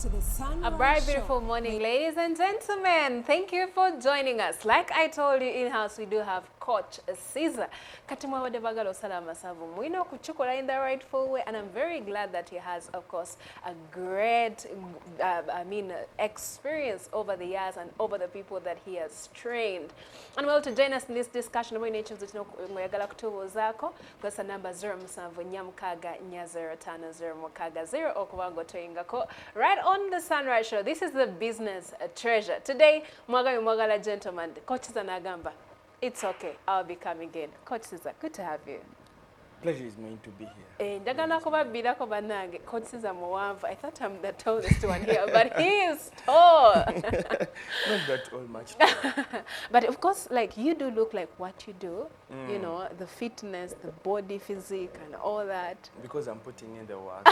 To the sun. A bright, beautiful morning, ladies and gentlemen. Thank you for joining us. Like I told you in-house, we do have Coach Caesar. Katimwa wadebagalo salama sabu. Mwino kuchukola in the rightful way, and I'm very glad that he has, of course, a great, experience over the years and over the people that he has trained. And well, to join us in this discussion, we need to mwegala kutubu zako. Kwesa number 0 nyamkaga nya 050 mukaga 0 okubango toyingako. Right on the Sunrise Show. This is the business treasure. Today, Mwagala gentlemen, Coach Caesar Nagamba. It's okay. I'll be coming in. Coach Caesar, good to have you. Pleasure is mine to be here. Coach Caesar Muwamvu. I thought I'm the tallest one here, but he is tall. Not that all much. But of course, like you do look like what you do. You know, the fitness, the body physique, and all that. Because I'm putting in the work.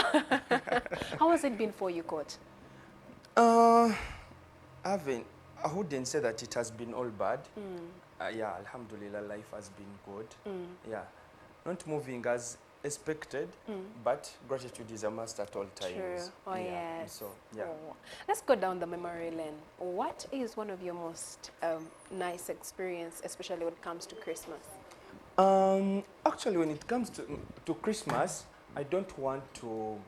How has it been for you, Coach? I wouldn't say that it has been all bad. Yeah, alhamdulillah, life has been good. Yeah, not moving as expected, but gratitude is a must at all times. True. Oh, yeah. yes. So, yeah. Oh. Let's go down the memory lane. What is one of your most nice experience, especially when it comes to Christmas? Actually, when it comes to Christmas, I don't want to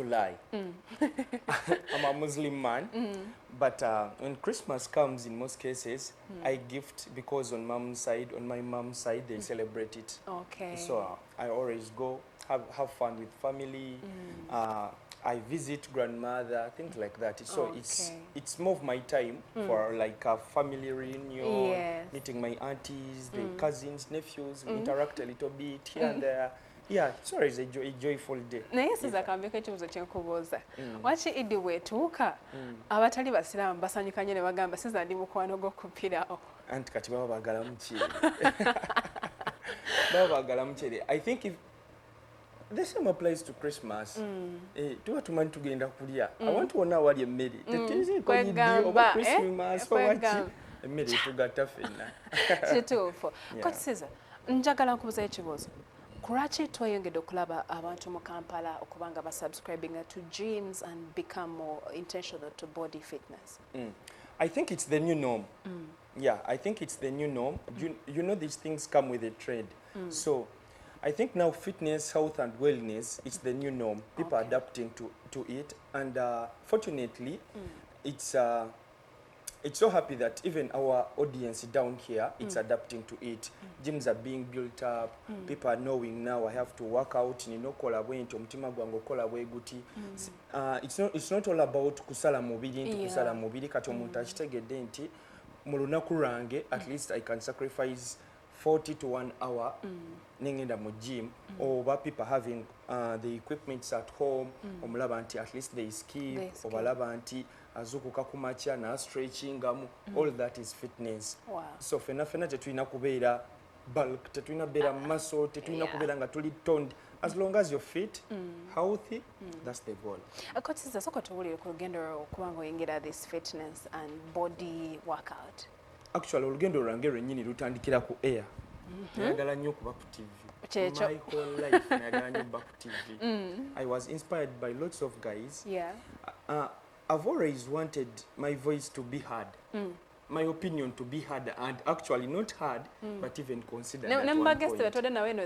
lie. I'm a Muslim man, but when Christmas comes, in most cases, I gift because on my mom's side, they celebrate it. Okay. So I always go have fun with family. I visit grandmother, things like that. So Okay. it's more of my time for like a family reunion, Yes. meeting my aunties, the cousins, nephews, we interact a little bit here and there. Yeah, it's always a joyful day. Naye Caesar kambeko ekibuzo kyenkubuuza. Waki Idi bw'etuuka abatali basiraamu basanyuka nnyo ne bagamba Caesar ndi mukwano gw'okuppirawo. Anti kati baba baagala mukyere. Baba baagala mukyere. I think if the same applies to Christmas. Tuba tumanyi tugenda kulya. Abantu bonna awali emmere. Tetuziiko yiddi oba Christmas oba ki. Emmere etugatta ffenna. Kituufu. Coach Caesar, njagala nkubuuza ekibuuzo. Lwaki tweyongedde okulaba abantu mu Kampala okubanga basubscribing to gyms and become more intentional to body fitness? I think it's the new norm. Yeah, I think it's the new norm. You know these things come with a trend. So I think now fitness, health and wellness, it's the new norm. People are adapting to it. And fortunately, it's so happy that even our audience down here, it's adapting to it. Gyms are being built up. People are knowing now I have to work out. It's not all about kusala mubiri kati omuntu akitegedde nti mu lunaku lwange at least I can sacrifice 40 to 1 hour nengenda mu gym, or people having the equipments at home, omulaba nti at least they skip, obalaba nti azukuka kumakya na stretchingamu. All that is fitness. Wow. So fena tetulina kubeera bulk, tetulina kubeera muscle, tetulina kubeera nga tuli toned. As long as you're fit, healthy, that's the goal. Coach Caesar, soko tuwulire ku lugendo okubanga oyingira this fitness and body workout. Actually, olugendo lwange lwennyini lutandikira ku air. Nayagala nnyo okuba ku TV. My whole life, nayagala nnyo okuba ku TV. I was inspired by lots of guys. Yeah. I've always wanted my voice to be heard. My opinion to be heard, and actually not heard, but even considered at one point.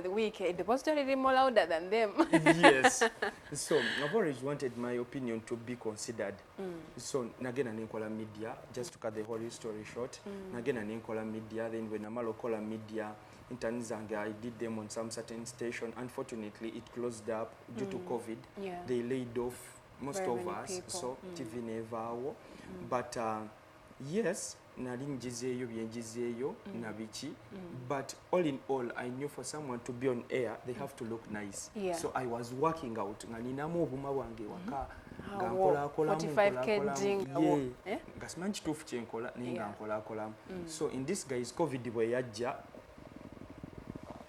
The week, it was really more louder than them. Yes. So I've always wanted my opinion to be considered. So nagena nenkola media, just to cut the whole story short. Nagena nenkola media, then when amalo kola media, interns I did them on some certain station. Unfortunately, it closed up due to COVID. Yeah. They laid off most Very of many us, people. so TV never. But yes, nali njizeeyo byenjizeeyo nabiki, but all in all, I knew for someone to be on air, they have to look nice. Yeah. So I was working out nga ninamu obuma bwange waka nga nkola 45 kg nga simanyi kituufu kyenkola naye nga nkolakolamu. So in this guys, COVID bwe yajja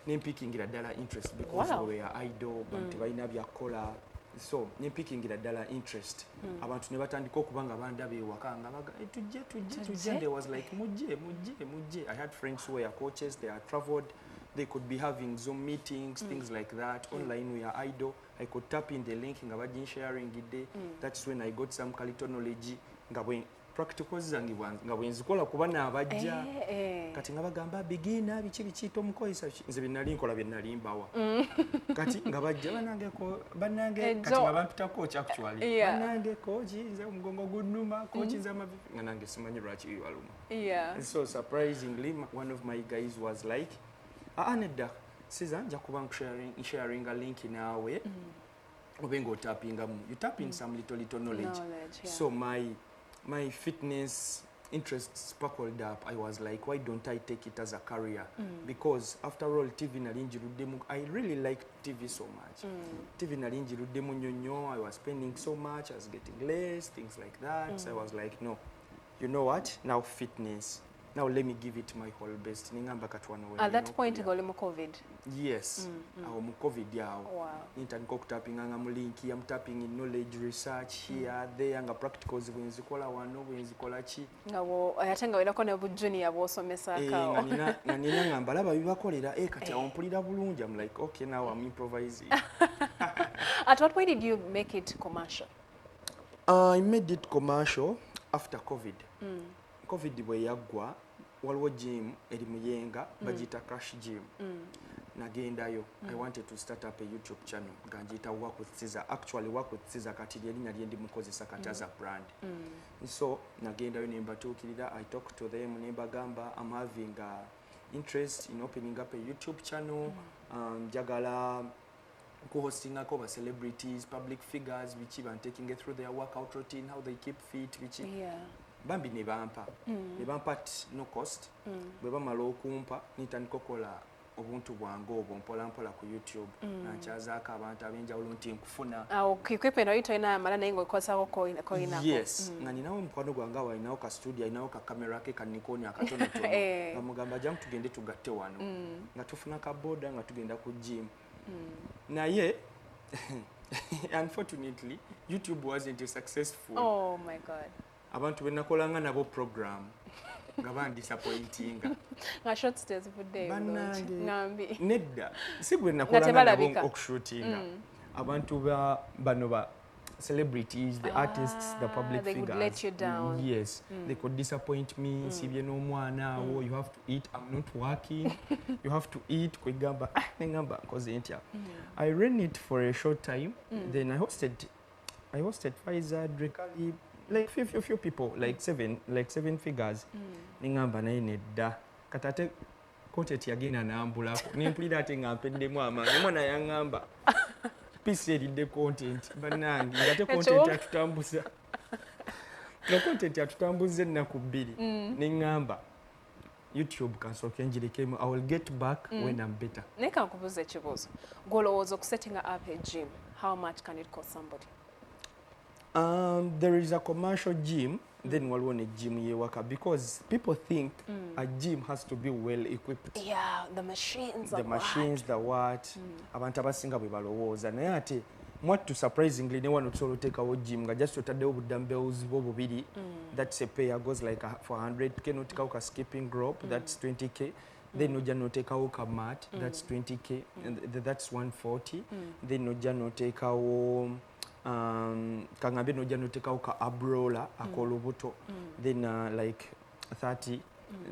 nempikingira ddala interest because we were idle, bantu balina byakola. So nempikingira ddala interest. Abantu ne batandika okuba nga bandaba ewaka nga baga tujje. There was like mujje. I had friends who were coaches, they had traveled they could be having Zoom meetings, things like that. Online we are idle. I could tap in the link nga badin sharing it. That's when I got some little knowledge nga bwe practicals zange nga bwe nzikola kuba n'abajja kati nga bagamba beginner biki tomukozesa nze binali nkola byenali mbawa kati nga bajja banange kati nga bampitako actually banange koji nze omugongo gunnuma koji nze amavivi nga nange simanyi lwaki bibaluma. And so surprisingly one of my guys was like nedda siza nja kuba sharing a link naawe obenga otapingamu you tap in some little knowledge. So my fitness interests sparkled up. I was like, why don't I take it as a career? Because after all, TV nalinjiruddemu. I really liked TV so much. TV nalinjiruddemu nyonyo. I was spending so much. I was getting less, things like that. So I was like, no, you know what? Now fitness. Now let me give it my whole best. At that point, you mu COVID. Yes, mu COVID yawo. Wow. Nitandika okutapping nga mu link. I'm tapping in knowledge research here, there, nga practicals bwenzikola wano, bwenzikola ki. Ngabo ayatenga wena kone bu junior bwosomesa akawo. Nga nina ngamba laba bibakolera kati awumpulira bulungi. I'm like, okay, now I'm improvising. At what point did you make it commercial? I made it commercial after COVID. COVID bwe yaggwa waliwo gym eri Muyenga bagita Crash Gym. Nagendayo. I wanted to start up a YouTube channel ganjita Work with Caesar. Actually Work with Caesar kati lyerinnya lyendi mukozesa kati as a brand. So nagendayo ne mbatuukirira. I talked to them ne mbagamba I'm having interest in opening up a YouTube channel. Jagala co-hosting a celebrities, public figures, which even taking it through their workout routine, how they keep fit, which bambi ne bampa at no cost. Bwe bamala okumpa nitandika okola obuntu bwange obwo mpola ku YouTube. Nakyazaako abantu ab'enjawulo nti nkufuna. Equipment oyita ina amala naye ng'okozako koyina. Yes. Nga ninawo mukwano gwange awo alinawo ka studio, alinawo ka camera ke ka Nikon akatonotono. Bamugamba jamu tugende tugatte wano. Nga tufuna ka boda nga tugenda ku gym. Naye unfortunately YouTube wasn't successful. Oh my God. Abantu benakolanga nabo program nga bandisappointinga nga short stays budde ngambi nedda si gwe nakolanga nabo okushootinga abantu bano ba celebrities, the artists, the public they figures. Would let you down. Yes, they could disappoint me. Sibye no mwana, oh, you have to eat. I'm not working. You have to eat. Kwegamba, ngamba cause entya. I ran it for a short time. Then I hosted Pfizer, Drekali, like few people, like seven figures. Ngamba na inedda. Katate content yagina na ambulako. Nimpulira ate ngampendemu amaanyi. Mwana yangamba. Peace the content banangi ngate content atutambuza no content atutambuze naku bbiri ningamba YouTube kansoke njirikemu. I will get back when I'm better. Neka nkubuza ekibuzo golowooza okusetting up a gym, how much can it cost somebody? There is a commercial gym, then waliwo ne gym yewaka, because people think a gym has to be well equipped. Yeah, the machines, the what abantu abasinga bwe balowooza naye ate mwattu surprisingly ne wano tusobola oteekawo gym nga just otaddewo budambeals bo bubiri. That's a pair goes like for 100k. Noteekawo ka skipping rope, that's 20k. Then ojja noteekawo ka mat, that's 20k. And that's 140. Then ojja noteekawo kangambe nojja noteekawo ka abrola akolubuto, then like 30.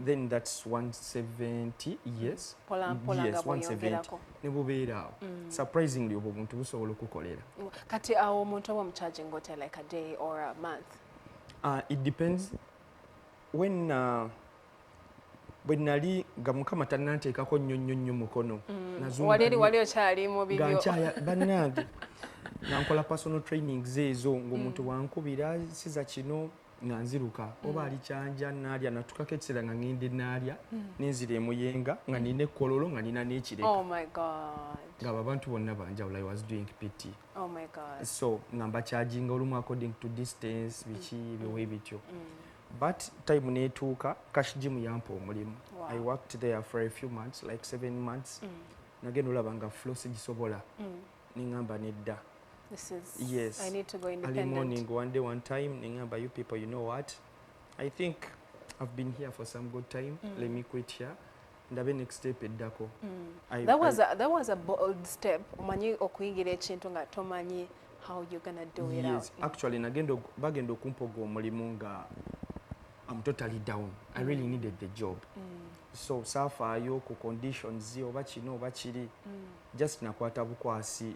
Then that's 170. Yes, yes, 170 ne bubeera awo. Surprisingly obwo omuntu busobola okukolera. Kati awo omuntu oba charging hotel like a day or a month? It depends. When nali nga Mukama tannanteekako nnyo mukono wali okyali mu bibyo bannange nankola personal trainings ezo ng'omuntu wankubira siza kino nga nziruka oba ali kyanja naalya natukako ekiseera nga ngende naalya nenzira emuyenga nga nina ekkololo nga nina n'ekireka. Oh my God. Ng'abo abantu bonna banjawulo. I was doing PT. Oh my God. So nga mbakyajinga olumu according to distance biki biwe bityo. But time netuuka Cash Gym yampa omulimu. I worked there for a few months, like 7 months. Nagenda olaba nga flow sigisobola. Ningamba nedda. Yes. I need to go independent. Early morning, one day, one time, ningamba, you people, you know what? I think I've been here for some good time. Let me quit here. ndabe next step eddako. That was a bold step. Omanyi okuyigira ekintu nga tomanyi how you're gonna do it out. Yes, actually bagenda okumpoga omulimu nga I'm totally down. I really needed the job. So saafaayo ku conditions oba kino oba kiri just nakwata bukwasi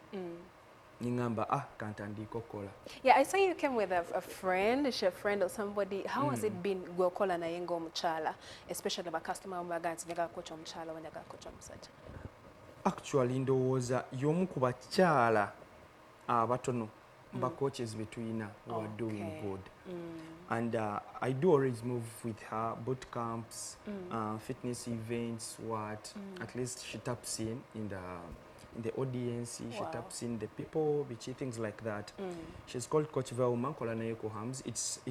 ningamba kantandiiko kola. Yeah, I saw you came with a friend, a friend or somebody. How has it been gwekola naye ng'omukyala, especially ba customer baga nti njagala kocha omukyala oba njagala kocha omusajja? Actually ndowooza y'omu ku bakyala abatono ba coaches between who are doing good. And I do always move with her, boot camps, fitness events, at least she taps in the audience, she taps in the people, things like that. She's called Coach Velma Kolanayeko Hams. It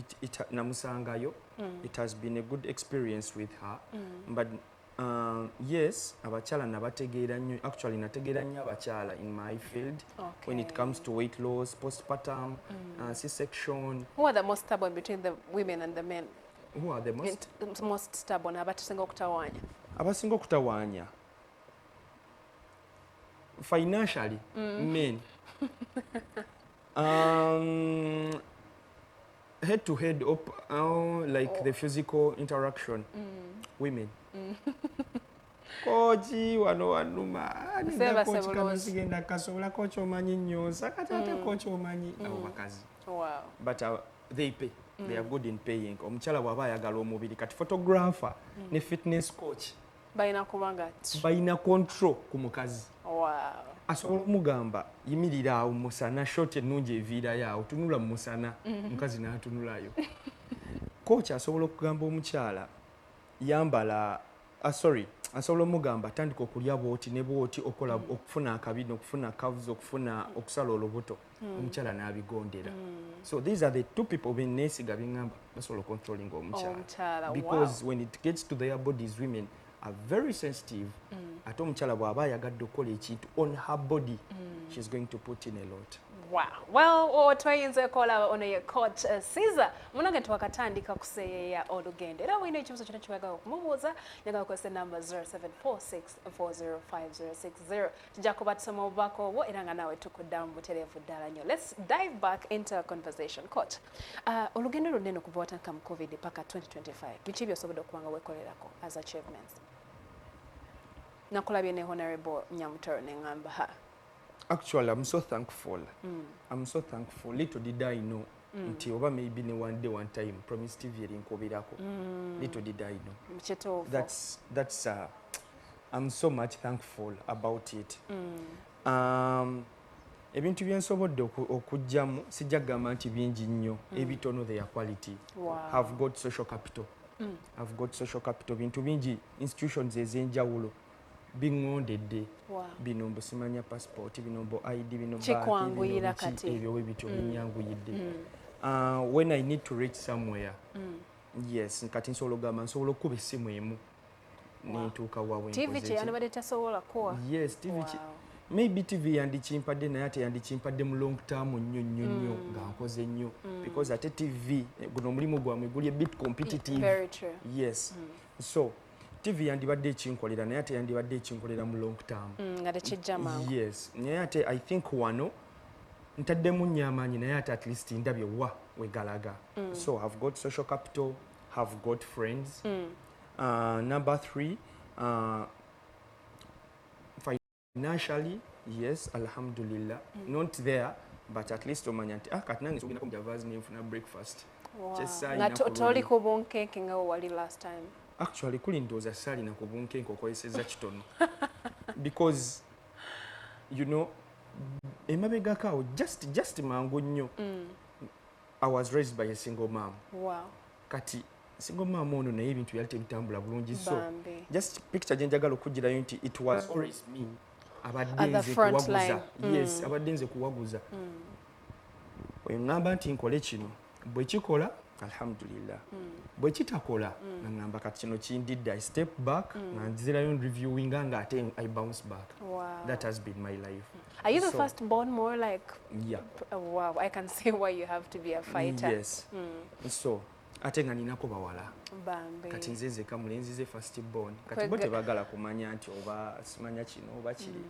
namusangayo. It has been a good experience with her. But yes, abachala nabategeera nnyo, actually nategeera nnyo abachala in my field when it comes to weight loss, postpartum, C-section. Who are the most stubborn between the women and the men? Who are the most stubborn? Abatusinga okutawaanya. Abasinga okutawaanya. Financially, men. Head to head up, like the physical interaction, women. Kochi wano wanuma kochi kama sigenda kasobola kochi omanyi nnyo sakatate kochi omanyi abo bakazi. Wow. But they pay. They are good in paying. Omukyala bw'aba ayagala omubiri kati photographer ne fitness coach balina kubanga balina control ku mukazi. Wow. Asobola omugamba yimirira awo musana shot ennungi eviirayo awo tunula mu musana mukazi n'atunulayo. Coach asobola okugamba omukyala yambala asobola omugamba tandika okulya bwoti ne bwoti okola okufuna akabino okufuna calves okufuna okusala olubuto omukyala n'abigondera. So these are the two people benneesiga bingamba basobola controlling omukyala because when it gets to their bodies, women are very sensitive. Ate omukyala bw'aba ayagadde okukola ekintu on her body, she's going to put in a lot. Wow. Well, twayinza kola ono ye coach Caesar munange twakatandika kuseeya olugendo era wina ekibuzo kyonna kyewagala okumubuuza njagala kukozesa namba 0746405060 tujja kuba tusoma obubaka obwo era nga naawe tukuddamu butereevu ddala nnyo. Let's dive back into our conversation. Coach, olugendo lunene okuva watandika mu COVID paka 2025 biki byosobodde okubanga weekolerako as achievements? Nakulabye ne Honorable Nyamutoro ne ngamba Actually, I'm so thankful. I'm so thankful. Little did I know. Nti oba maybe ne one day, one time, Promise TV erinkobirako. Little did I know. That's I'm so much thankful about it. Ebintu byensobodde okujjamu sijja kugamba nti bingi nnyo ebitono their quality. Have got social capital. I've got social capital. Bintu bingi institutions ez'enjawulo bingondedde bino mbu simanya passport bino mbu ID bino kikwanguyira kati ebyo bityo binyanguyidde. When I need to reach somewhere, yes, kati nsobola ogamba nsobola okuba essimu emu nentuuka wawe TV kyeyanibadde tasobola kuwa. Yes, TV maybe TV yandikimpadde naye ate yandikimpadde mu long term nnyo nga nkoze nnyo because ate TV guno omulimu gwamwe guli a bit competitive. Very true. Yes. So TV yandibadde ekinkolera naye ate yandibadde ekinkolera mu long term. Nga tekijja mangu. Yes. Naye ate I think wano ntaddemu nnyo amaanyi naye ate at least ndabye wegalaga. So I've got social capital, have got friends. Number 3, financially, yes, alhamdulillah. Not there, but at least omanya nti kati nange sogenda ku javazi nenfuna breakfast. Nga toli ku bunkenke nga wali last time. Actually, kuli ndowooza saalina ku bunkenke okozesezza kitono. Because, you know, emabegako awo just mangu nnyo. I was raised by a single mom. Wow. Kati single mom ono naye ebintu yali tebitambula bulungi. So just picture gye njagala okugirayo nti it was always me abadde nze kuwaguza. Yes, abadde nze kuwaguza. Oyo ngamba nti nkole kino bwe kikola alhamdulillah. Bwe kitakola ngamba kati kino kindidde I step back nga nzirayo reviewing nga ate I bounce back. Wow. That has been my life. Are you the first born more like? Yeah. Wow, I can see why you have to be a fighter. Yes. So ate nga ninako bawala bambe kati nze nzeka mulenzi ze first born kati bo tebagala kumanya nti oba simanya kino oba kiri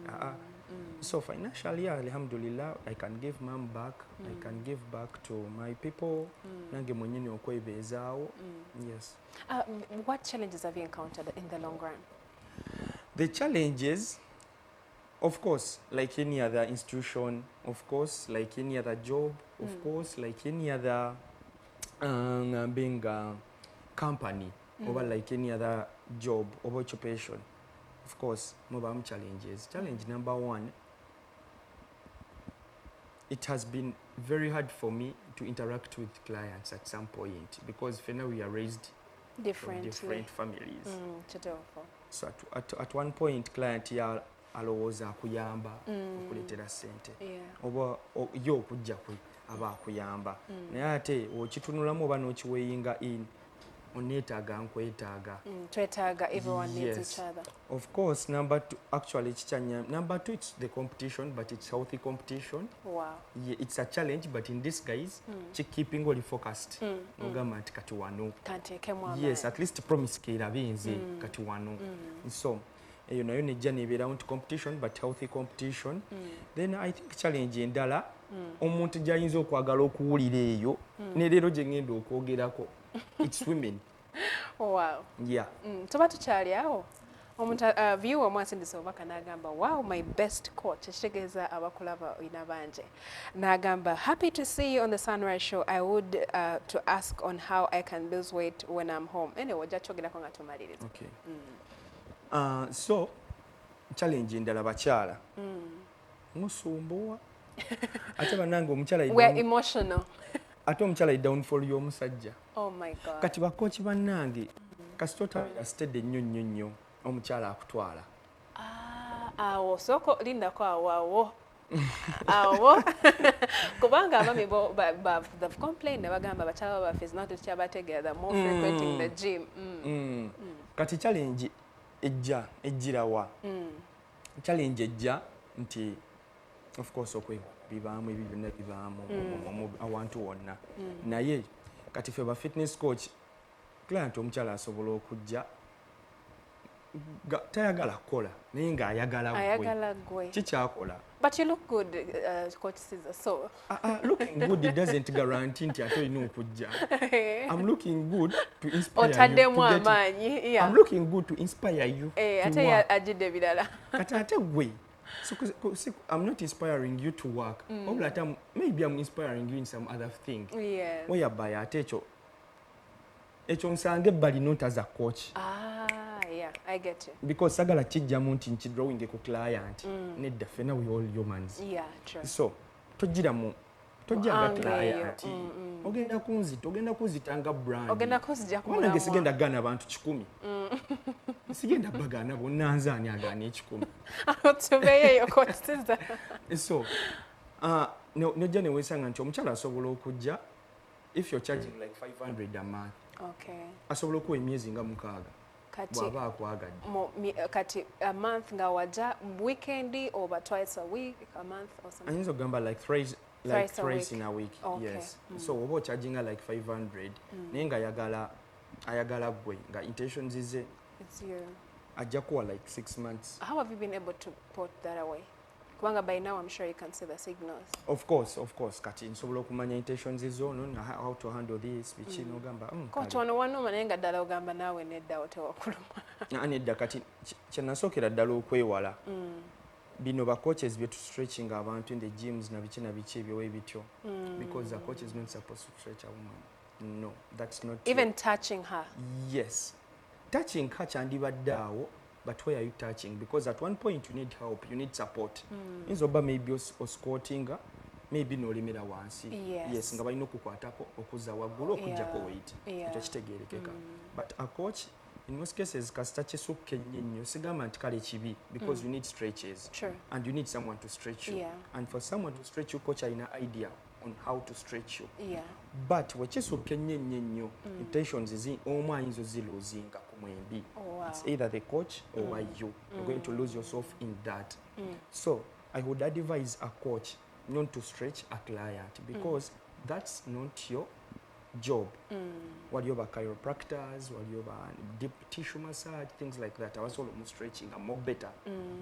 so financially alhamdulillah I can give mom back I can give back to my people nange mwenyini okwebeezaawo yes. What challenges have you encountered in the long run? The challenges, of course, like any other institution, of course, like any other job, of course, like any other being a company, or like any other job or occupation, of course, mobile challenges. Challenge number one, it has been very hard for me to interact with clients at some point because for now we are raised from different families. So at one point client ya alowooza akuyamba okuleetera ssente oba yo okujja kwe aba akuyamba naye ate okitunulamu oba n'okiweyinga in oneetaaga nkwetaaga twetaaga everyone needs each other. Of course, number two, actually number two, it's the competition, but it's healthy competition. Wow. Yeah, it's a challenge, but in this guys keeping all focused ogamba nti kati wano yes, at least promise keerabe nze kati wano so eyo nayo nejja nebeerawo nti competition but healthy competition. Then I think challenge endala omuntu gy'ayinza okwagala okuwulira eyo ne leero gye ngenda okwogerako it's women. Wow. Yeah. Tuba tukyali awo omuntu viewer mwasindisa obaka n'agamba wow my best coach ekitegeeza abakulaba ina banje n'agamba happy to see you on the Sunrise Show. I would to ask on how I can lose weight when I'm home. Anyway ojja kyogerako nga tumaliriza. Okay. So challenge endala bakyala musumbuwa ate bannange omukyala we are emotional ate omukyala i downfall y'omusajja. Oh my God. Kati bakooki bannange kasitota stede nnyo omukyala akutwala awo soko lindako awo kubanga abami they've complained nebagamba bakyala baffe is not kyabategeeza more frequenting the gym. Kati challenge ejjirawa challenge ejja nti of course bibaamu ebyo byonna bibaamu awantu wonna naye kati ffe ba fitness coach client omukyala asobola okujja tayagala kukola naye ng'ayagala gwe kikyakola. But you look good, Coach Caesar. So looking good it doesn't guarantee nti ate olina okujja. I'm looking good to inspire you. I'm looking good to inspire you. Ate ajidde bilala. Kati ate gwe I'm not inspiring you to work. Maybe I'm inspiring you in some other thing. Yeah. Whereby ate ekyo nsange ebbali not as a coach. Yeah, I get you. Because sagala kijjamu nti nkidrawing ku client nedda ffena we all humans. Yeah, true. So tojjanga client ogenda kunzitanga brand ogenda kuzijja kumulamu nange sigenda gaana abantu 100 sigenda bagaana bonna nzaani agaana 10 tubeeyo Coach Caesar. So nojja newesanga nti omukyala asobola okujja if you're charging like 500 a month. Okay. Asobola okuwa emyezi nga 6 bw'aba akwagadde. Kati a month nga wajja weekend or twice a week, a month or something. Ayinza ogamba like thrice in a week. Okay. Yes. So oba ocharginga like 500 naye nga ayagala gwe nga intentions ze it's you ajja kuwa like 6 months. How have you been able to put that away? Kubanga by now I'm sure you can see the signals. Of course kati nsobola okumanya intentions zoono na how to handle this bichi nogamba Coach wano wanuma naye nga ddala ogamba naawe nedda otewakuluma. Nedda kati kyenasookera ddala okwewala bino ba coaches bye tu stretching abantu in the gyms na biki ebyo ebityo because the coach is not supposed to stretch a woman. No, that's not even touching her. Yes, touching her kyandibadde awo. But where are you touching? Because at one point you need help, you need support. Inzoba maybe osquatting, maybe no limera wansi. Yes, nga balina okukwatako okuza waggulu okujjako weight. Ekyo kitegeerekeka. But a coach in most cases kasita kyesukka ennyo sigamba nti kale kibi because you need stretches. True. And you need someone to stretch you. And for someone to stretch you, coach alina idea on how to stretch you. But wekisukka ennyo intentions omu ayinza oziloozinga ku mwembi. It's either the coach or you. You're going to lose yourself in that. So I would advise a coach not to stretch a client because that's not your job. Waliyo ba chiropractors, waliyo ba deep tissue massage, things like that. I was almost stretching. I'm more better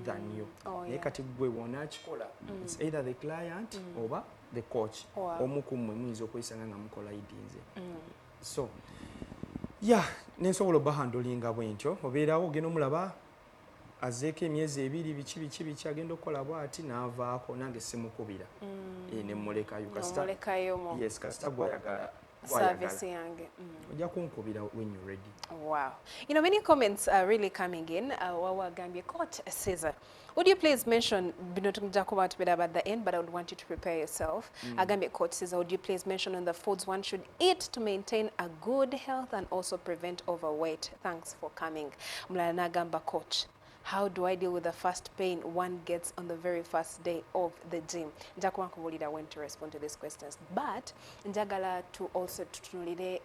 than you. Naye kati gwe wona kikola. It's either the client or the coach. Omu kumwe muyinza okwesanga nga mukola idinze. So, yeah, nensobola bahandolinga bwentyo. Obeerawo ogenda omulaba azeeko emyezi 2 biki agenda okukola bw'ati n'avaako nange simukubira. Ne mmulekayo kasita. Yes, kasita gwayagala. Service yange. Ojja kunkubira when you're ready. Wow. You know, many comments are really coming in. Wawa Gambia Court Caesar. Would you please mention, about the end, but I would want you to prepare yourself. Gambia Court Caesar, would you please mention on the foods one should eat to maintain a good health and also prevent overweight? Thanks for coming. Mlana Gamba Coach. How do I deal with the first pain one gets on the very first day of the gym? Njakuwankubulira when to respond to these questions. But njagala to also tutunulire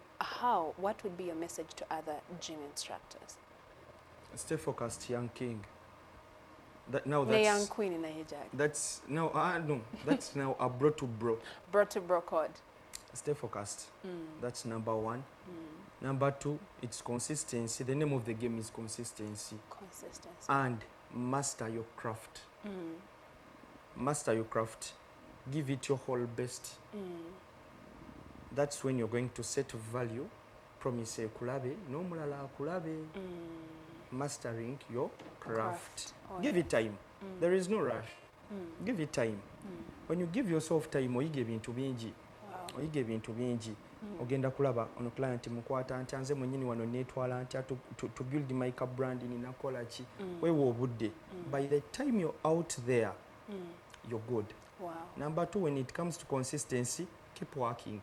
what would be your message to other gym instructors? Stay focused, young king. Young queen in Nigeria. That's no, that's now a bro to bro. Bro to bro code. Stay focused. That's number 1. Number 2, it's consistency. The name of the game is consistency. Consistency. And master your craft. Master your craft. Give it your whole best. That's when you're going to set value. Promise kulabe, no mulala kulabe. Mastering your craft. Give it time. There is no rush. Give it time. When you give yourself time, oyige bintu bingi. Oyige bintu bingi. Ogenda kulaba ono client mukwata ntanze mwennyini wano netwala ntya to build my brand ninakola ki wewe obudde. By the time you're out there, you're good. Wow. Number 2, when it comes to consistency, keep working.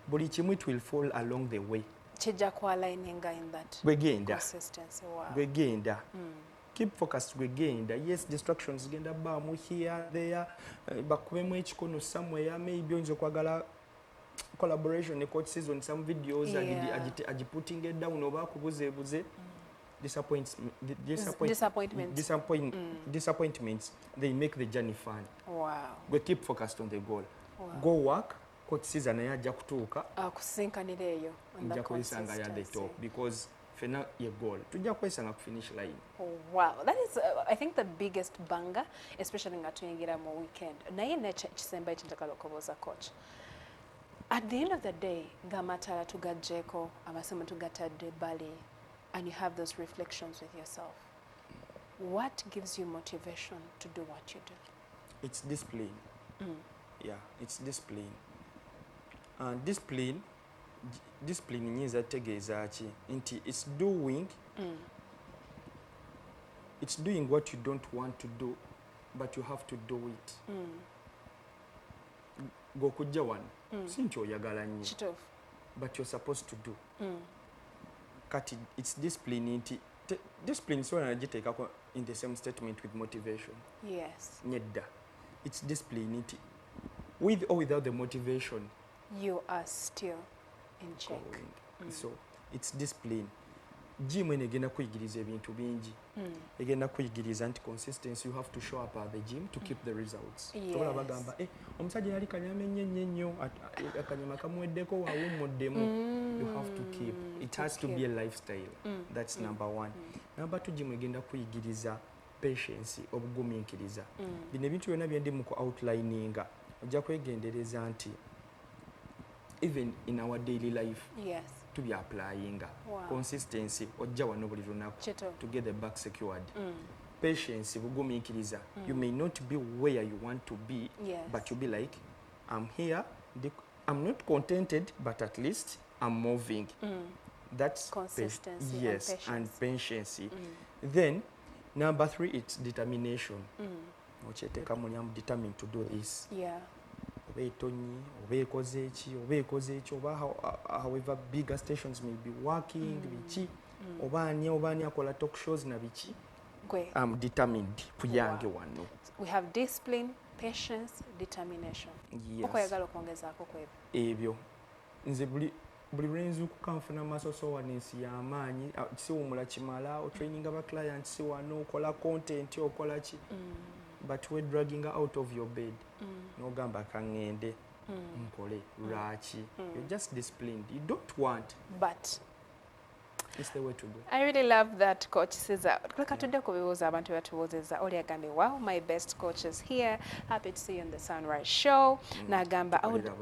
Buli kimu it will fall along the way. Chija kwalaininga in that consistency. Wow. Gwegenda. Keep focused gwegenda. Yes, distractions genda bamu here, there. Bakubemu ekikono somewhere, maybe oyinza okwagala collaboration ne coach season some videos putting it down oba kubuzebuze disappointments they make the journey fun. Wow. We keep focused on the goal. Wow. Go work. Coach season naye ajja kutuuka akusinkanira eyo nja kwesanga ya the top because fena ye goal tujja kwesanga ku finish line. Wow, that is I think the biggest banger, especially nga tuyingira mu weekend. Naye nekisemba ekintakala okubuuza coach. At the end of the day, gamatala tugajeko, amasema tugatadde bali, and you have those reflections with yourself. What gives you motivation to do what you do? It's discipline. Yeah, it's discipline. And discipline nyinza tegeeza ki nti it's doing what you don't want to do, but you have to do it. Gokujja wano si nti oyagala nnyo, but you're supposed to do. Kati it's discipline nti discipline so nagiteekako in the same statement with motivation. Yes. Nedda. It's discipline nti with or without the motivation you are still in check. So it's discipline. Gym egenda kuyigiriza ebintu bingi. Egenda kuyigiriza nti consistency, you have to show up at the gym to keep the results. Tola bagamba omusajja yali kanyama ennyo akanyama kamuweddeko waawumuddemu. You have to keep. It has to be a lifestyle. That's number 1. Number 2, gym egenda kuyigiriza patience, obugumiikiriza. Bino ebintu byonna byendi mu outlininga ojja kwegendereza nti even in our daily life, to be applying consistency ojja wano buli lunaku to get the back secured. Patience, bugumiikiriza. You may not be where you want to be, but you'll be like, I'm here, I'm not contented, but at least I'm moving. That's consistency. Yes, and patience. Then number 3, it's determination. I'm determined to do this. However bigger stations may be working, bichi obani akola talk shows na bichi. I'm determined kuyange wano. We have discipline, patience, determination. Yes. Okwagala kuongezaako kwebyo. Ebyo nze buli lwenzi kukanfuna masoso wanensi y'amaanyi siwumula kimala otraining aba clients si wano okola content okola ki. But we're dragging out of your bed. No gamba kangende. nkole lwaki you're just disciplined you don't want but it's the way to go. I really love that coach Cesar. Leka tudde ku bibuuzo abantu batubuuzizza oli agambye wow my best coaches here happy to see you on the Sunrise show n'agamba abantu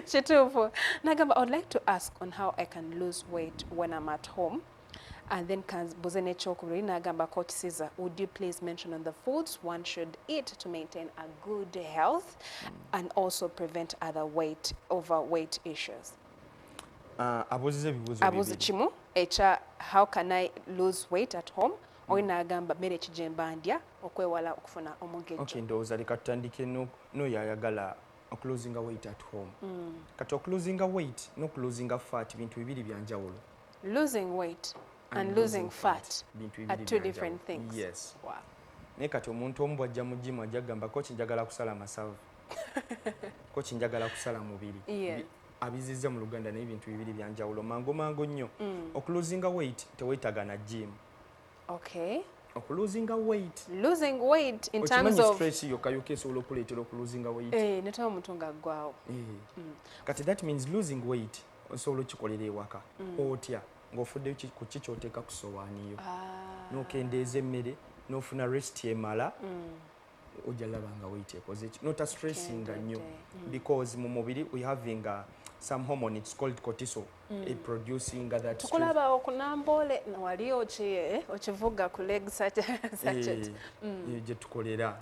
kituufu n'agamba I would like to ask on how I can lose weight when I'm at home. And then kanbuze n'ekyokubiri n'agamba coach Cesar would you please mention on the foods one should eat to maintain a good health and also prevent other overweight issues. Abuuziza ebibuuzo abuuzi kimu ekya how can I lose weight at home oli n'agamba mmere ki gye mba ndya okwewala okufuna omugejjo. Okay, ndowooza leka tutandike n'oyo ayagala okuloosinga weight at home. Kati okuloosinga weight n'okuloosinga fat bintu bibiri bya njawulo. Losing weight and losing fat are two different things. Yes. Wow. Naye kati omuntu omu bw'ajja mu gym ajja kugamba kochi njagala kusala masavu. Kochi njagala kusala mubiri. Yeah. Abizizza mu Luganda n'ebintu bibiri bya njawulo mango nnyo. Okuloosinga weight teweetaaga na gym. Okay. Okuloosinga weight. Losing weight in terms of stress yokka esobola okuleetera okuloosinga weight. Netaba omuntu ng'aggwawo. Kati that means losing weight osobola okikolera ewaka. Otya ng'ofudde ku ki ky'oteeka ku sowaani yo. N'okendeeza emmere n'ofuna rest emala. Ojja laba nga weight ekoze ki. Nota stressinga nnyo because mu mubiri we having some hormone it's called cortisol producing that tukulaba okunambole wali okivuga ku leg sachet gye tukolera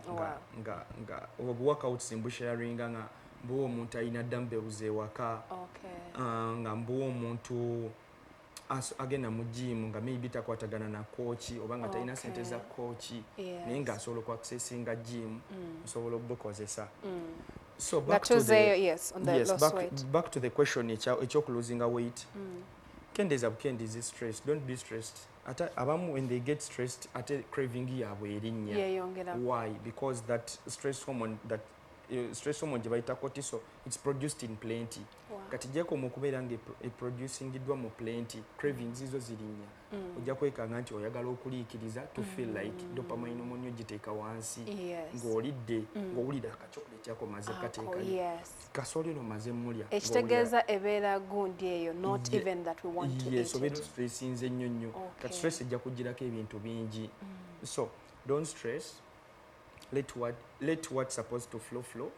nga workouts mbusharinga nga mbuwa omuntu alina dumbbells ewaka nga mbuwa omuntu agenda mu gym nga maybe takwatagana na kooki oba nga talina sente za kooki naye ng'asobola okuaccessinga gym osobola okubukozesa. So back to the question ekyokuloosinga weight. Kendeeza bukendeezi stress. Don't be stressed. Ate abamu when they get stressed ate craving yaabwe erinnya. Why? Because that stress hormone gye bayita cortisol it's produced in plenty. Kati gyeko mu kubeera nga eproducingiddwa mu plenty cravings izo zirinnya. Ojja kwekanga nti oyagala okuliikiriza to feel like dopamine omunyo giteeka wansi ng'olidde ng'owulira akachocolate ako maze kateekayo kasooli ono maze mulya ekitegeeza ebeera gundi eyo not even that we want to eat obeera stressinze nnyo kati stress ejja kugirako ebintu bingi. So don't stress. Let what's supposed to flow.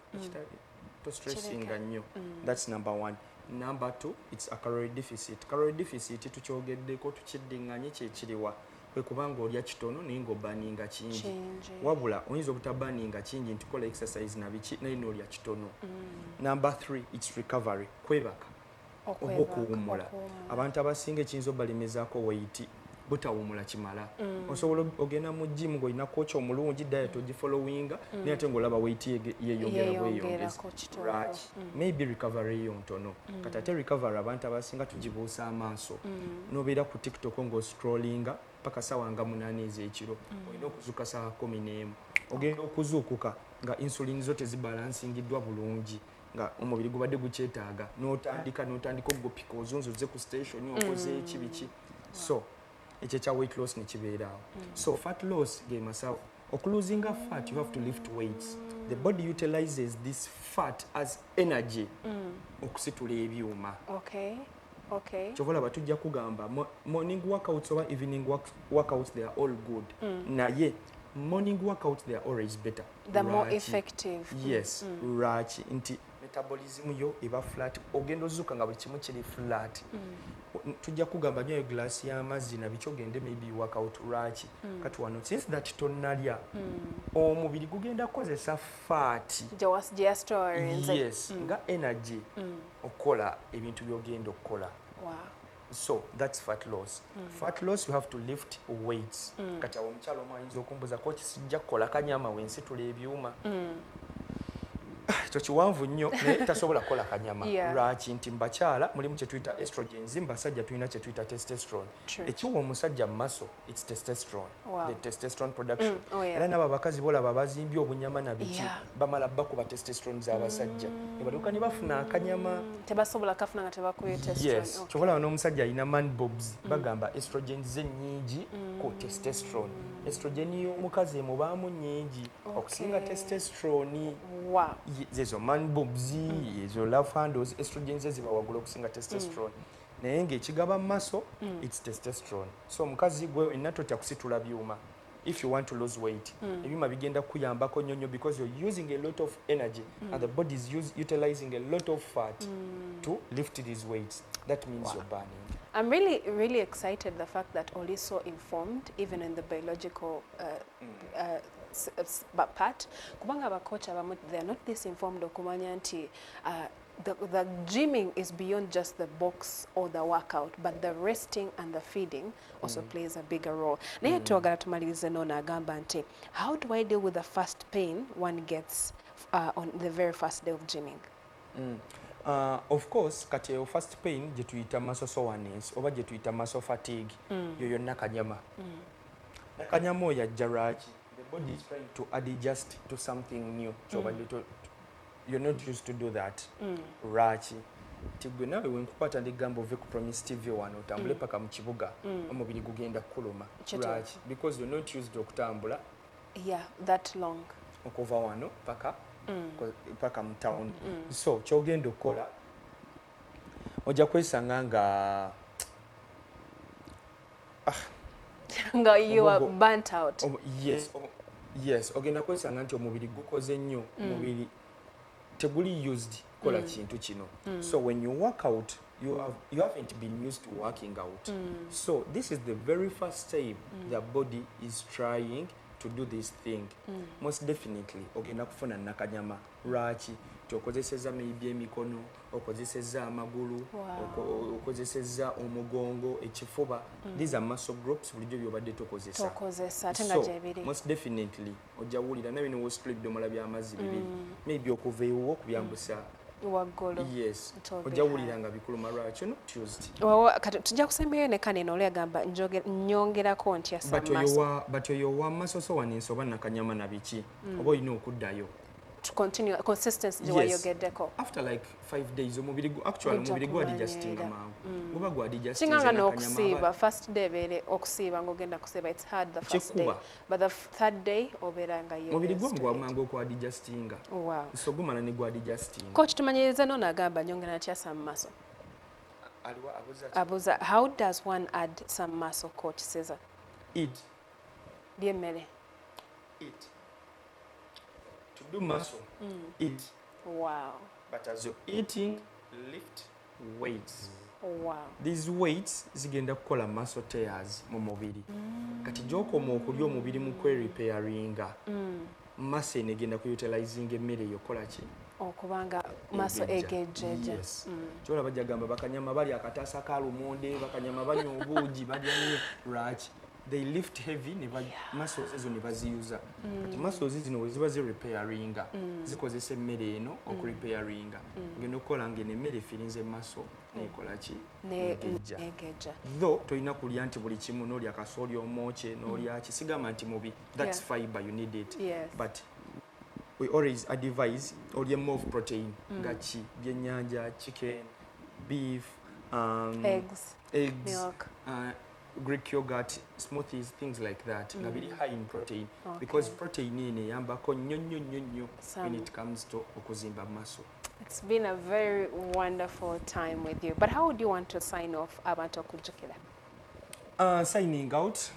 To stressing nnyo. That's number one. Number two, it's a calorie deficit. Calorie deficit tukyogeddeko tukiddiŋŋanye kyekiriwa kwe kubanga olya kitono naye ng'obaninga kingi. Wabula oyinza obutabaninga kingi nti kola exercise na biki naye n'olya kitono. Number three, it's recovery. Kwebaka oba okuwummula. Abantu abasinga ekiyinza obalemezaako weight butawummula kimala. Osobola ogenda mu gym ng'olina kooki omulungi diet ogifollowinga naye ate ng'olaba weight yeeyongera bweyongeza. Maybe recovery yo ntono. Kati ate recovery abantu abasinga tugibuusa amaaso. N'obeera ku TikTok ng'oscrollinga paka ssaawa nga 8 ez'ekiro. Olina okuzuuka ssaawa 11. Ogenda okuzuukuka nga insulin zo tezibalansingiddwa bulungi. Nga omubiri gubadde gukyetaaga. N'otandika okugopika ozunzuze ku station okoze ekibiki. So ekyo kya weight loss nekibeeraawo. So fat loss ge masawo. Okuloosinga fat you have to lift weights. The body utilizes this fat as energy okusitula ebyuma. Kyobola batujja kugamba morning workouts oba evening workouts they are all good. Naye morning workouts they are always better. The more effective. Yes, lwaki nti metabolism yo eba flat ogenda ozuuka nga buli kimu kiri flat. Tujja kugamba nyo glass y'amazzi na bikyogende maybe workout lwaki kati wano since that tonnalya omubiri gugenda kukozesa fat yes nga energy okukola ebintu byogenda okukola. So that's fat loss. Fat loss you have to lift weights. Kati awo omukyalo omu ayinza okumbuza ko kisijja kukola kanyama wensitula ebyuma. Ekyo kiwanvu nnyo naye tasobola kukola kanyama. Lwaki nti mbakyala mulimu kye tuyita estrogens, mbasajja tulina kye tuyita testosterone. Ekiwa omusajja mu maso it's testosterone. The testosterone production. Era n'abo abakazi bolaba bazimbye obunyama na biki bamala bakuba testosterone z'abasajja. Ne balyoka ne bafuna akanyama. Tebasobola kafuna nga tebakuye testosterone. Yes. Kyobola n'omusajja alina man bobs bagamba estrogens ze nnyingi ku testosterone. estrogen y'omukazi emubaamu nnyingi okusinga testosterone. Wow. Ezo man boobs, ezo love handles, estrogen ze ziba waggulu okusinga testosterone. Naye ng'ekigaba mu maso, it's testosterone. So omukazi gwe enna totya kusitula byuma. If you want to lose weight, ebyuma bigenda kuyambako nnyo because you're using a lot of energy and the body is utilizing a lot of fat to lift these weights. That means you're burning. I'm really excited the fact that Oli is so informed, even in the biological part. Kubanga abakocha abamu, they are not this informed okumanya nti the gymming is beyond just the box or the workout, but the resting and the feeding also plays a bigger role. Naye twagala tumalirize nona agamba nti, how do I deal with the first pain one gets on the very first day of gymming? Of course, kati eyo first pain gye tuyita muscle soreness oba gye tuyita muscle fatigue, yoyo nakanyama. Nakanyama oyo ajja lwaki? The body is trying to adjust to something new. So you're not used to do that. Lwaki? Tigwe nawe wenkukwata ndigamba ove ku Promise TV wano otambule paka mu kibuga omubiri gugenda kukuluma. Lwaki? Because you're not used to okutambula. Yeah, that long. Okuva wano paka mu town. So kyogenda okukola ojja kwesanga nga you are burnt out. Yes, ogenda kwesanga nti omubiri gukoze nnyo, omubiri teguli used kola kintu kino. So when you work out, you haven't been used to working out. So this is the very first time the body is trying to do this thing. Most definitely ogenda kufuna nakanyama. Lwaki? Okozesezza maybe emikono, okozesezza amagulu, okozesezza omugongo, ekifuba. These are muscle groups bulijjo byobadde tokozesa. So most definitely ojja wulira nawe ne wostrid domola by'amazzi bibiri. Maybe okuva ewo okubyambusa waggulu. Yes. Ojja wulira nga bikuluma. Lwaki? Not used. Kati tujja kusembayo ne kaneno oli agamba nyongerako ntya sammaso. But oyo wa muscle soreness oba nakanyama na biki oba olina okuddayo. To continue consistency wayogeddeko. After like 5 days omubiri gwa adjusting mangu. Oba gwa adjusting kinga n'okusiiba first day beere okusiiba ng'ogenda kusiiba it's hard the first day but the third day obeera nga yo omubiri gwa mangu okwa adjusting. Wow. So gumala ne gwa adjusting. Coach tumanyirize nona agamba nyongera natya some muscle. Abuza, how does one add some muscle, Coach Cesar? Eat. Byemmere. Eat. To do muscle, eat. Wow. But as you're eating, lift weights. Wow. These weights zigenda kukola muscle tears mu mubiri. Kati gy'okoma okulya omubiri mu kwerepairinga. Muscle negenda kuutilizing emmere yokola ki? Okubanga muscle egejjeja. Yes. Kyola bajja gamba bakanyama bali akataasa ka lumonde, bakanyama banywa obuugi, balya nnyo. Lwaki? They lift heavy, muscles ezo ne baziyuza. Kati muscles zino we ziba zirepairinga, zikozesa emmere eno okurepairinga. Ngenda okukola ng'eno emmere efirinze muscle nekola ki? Negejja. Though tolina kulya nti buli kimu n'olya kasooli omwoke n'olya ki, sigamba nti mubi. That's fiber, you need it. Yes. But we always advise olye more of protein. Nga ki? Byennyanja, chicken, beef, eggs, milk, Greek yogurt, smoothies, things like that. Nga biri high in protein. Because protein ine yambako nnyo when it comes to okuzimba muscle. It's been a very wonderful time with you. But how would you want to sign off, abantu okujjukira? Signing out.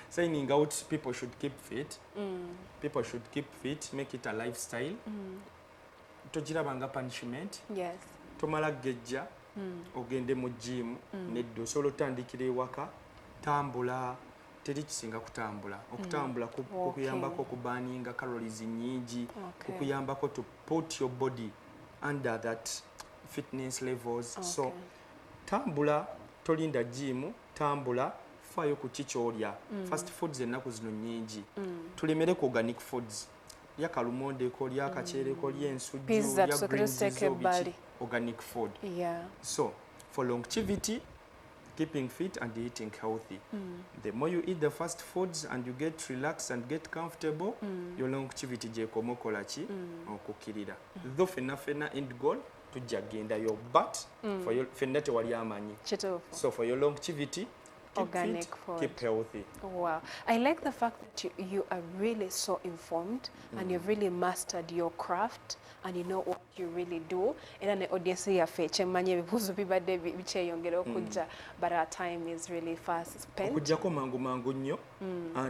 Signing out, people should keep fit. People should keep fit, make it a lifestyle. Togirabanga punishment. Yes. Tomala gejja. Ogende mu gym neddo solo tandikira ewaka, tambula, teri kisinga kutambula. Okutambula kukuyambako okubaninga calories nyingi, kukuyambako to put your body under that fitness levels. So tambula, tolinda gym, tambula, fayo ku kikyolya. Fast foods ennaku zino nyingi. Tulemere ku organic foods. Lya kalumonde ko, lya kaceere ko, lya ensujju, lya greens, organic food. Yeah. So, for longevity, keeping fit and eating healthy. The more you eat the fast foods and you get relaxed and get comfortable, your longevity jekomokola ki okukirira. Though fena end goal tujja genda your but for your fenna tewali amanyi. So for your longevity, organic fit, food. keep healthy. Wow. I like the fact that you are really so informed and you've really mastered your craft and you know what you really do. Era ne audience yaffe kyemmanyi ebibuuzo bibadde bikyeyongera okujja, but our time is really fast spent. Okujjako mangu nnyo.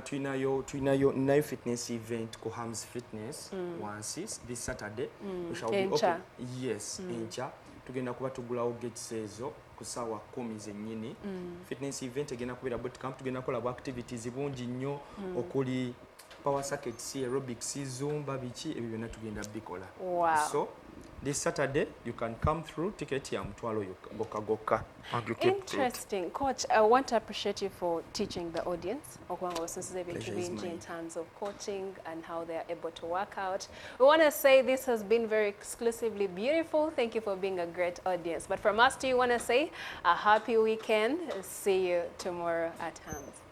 Tulinayo fitness event ku Hams Fitness wansi this Saturday. We shall be open. Yes, encha. Tugenda kuba tugulawo gates ezo ku ssaawa 10 zennyini. Fitness event egenda kubeera bootcamp, tugenda kukolako activities bungi nnyo okuli power circuits, aerobics, zumba, biki ebyo byonna tugenda bikola. Wow. So this Saturday you can come through, ticket ya mutwalo gokka. Interesting. Coach, I want to appreciate you for teaching the audience in terms of coaching and how they are able to work out. We want to say this has been very exclusively beautiful. Thank you for being a great audience. But from us to you, want to say a happy weekend. See you tomorrow at Hams.